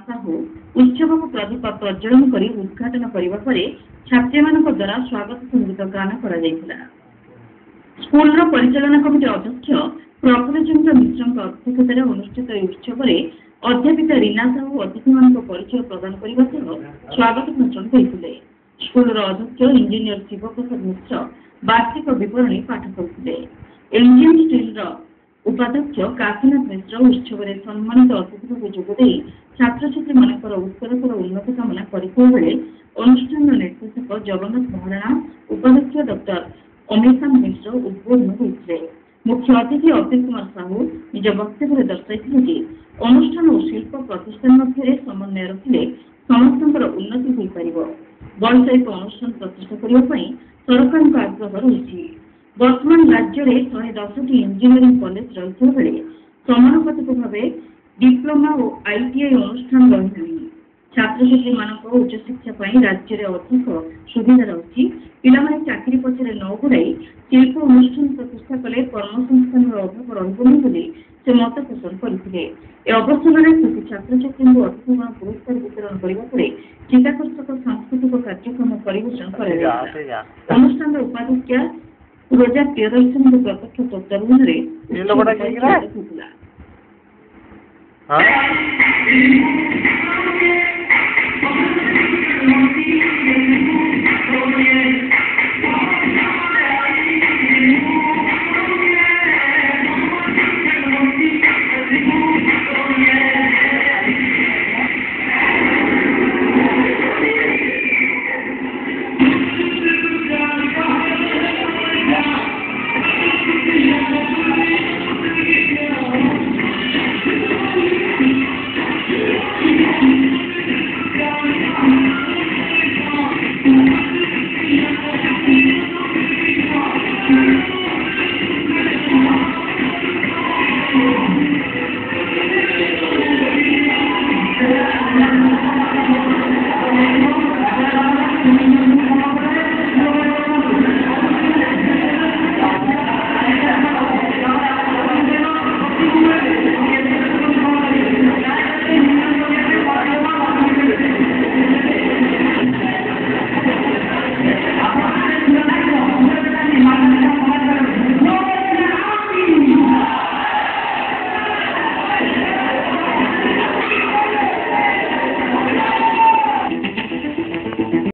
साहू उत्सव को प्रदीप प्रज्वलन कर उद्घाटन करने छात्री द्वारा स्वागत संगीत गान कर स्कूल परिचालना कमिटी अध्यक्ष प्रफुल्ल चंद्र मिश्र अध्यक्षतार अनुष्ठित उत्सव में अध्यापिका रीना साहू अतिथि परिचय प्रदान करने स्वागत भाषण देते। स्कूल अध्यक्ष इंजीनियर शिवप्रसाद मिश्र वार्षिक विवरणी पाठ करते। इंडियन स्टील उपाध्यक्ष काशीनाथ मिश्र उत्सव में सम्मानित अतिथि भाव जोगदे छात्र छात्री मानकर उत्तरोत्तर उन्नति कामना करते बेले अनुष्ठान निर्देशक जगन्नाथ महाराणा उपाध्यक्ष डॉक्टर अमेशान मिश्र उद्बोधन करते। मुख्य अतिथि अतीश कुमार साहू निज वक्तव्य दर्शाई कि अनुष्ठान और शिल्प प्रतिष्ठान मध्य समन्वय रखिले समस्त उन्नति हो पार। वैषयिक अनुष्ठान प्रतिष्ठा करने सरकार आग्रह रही। वर्तमान राज्य में 110 इंजीनियरिंग कॉलेज रही बेले समानुपातिक भाव डिप्लोमा और आईटीआई अनुष्ठान रही। छात्र छात्री मानक उच्च शिक्षा राज्य में अधिक सुविधा रही। पिलामाने चाकरी पछरे न गुड़ाई शिल्प अनुष्ठान प्रतिष्ठा कले कर्मसंस्थान अभाव रही से मत पोषण करते। अवसर में कृषि छात्र छात्री अतिथिगण पुरस्कार वितरण करने चित्ताकर्षक सांस्कृतिक कार्यक्रम परिवेषण कर अनुष्ठान उपाध्यक्ष रोजा प्रियदर्शन प्रत्यक्ष तत्वावधान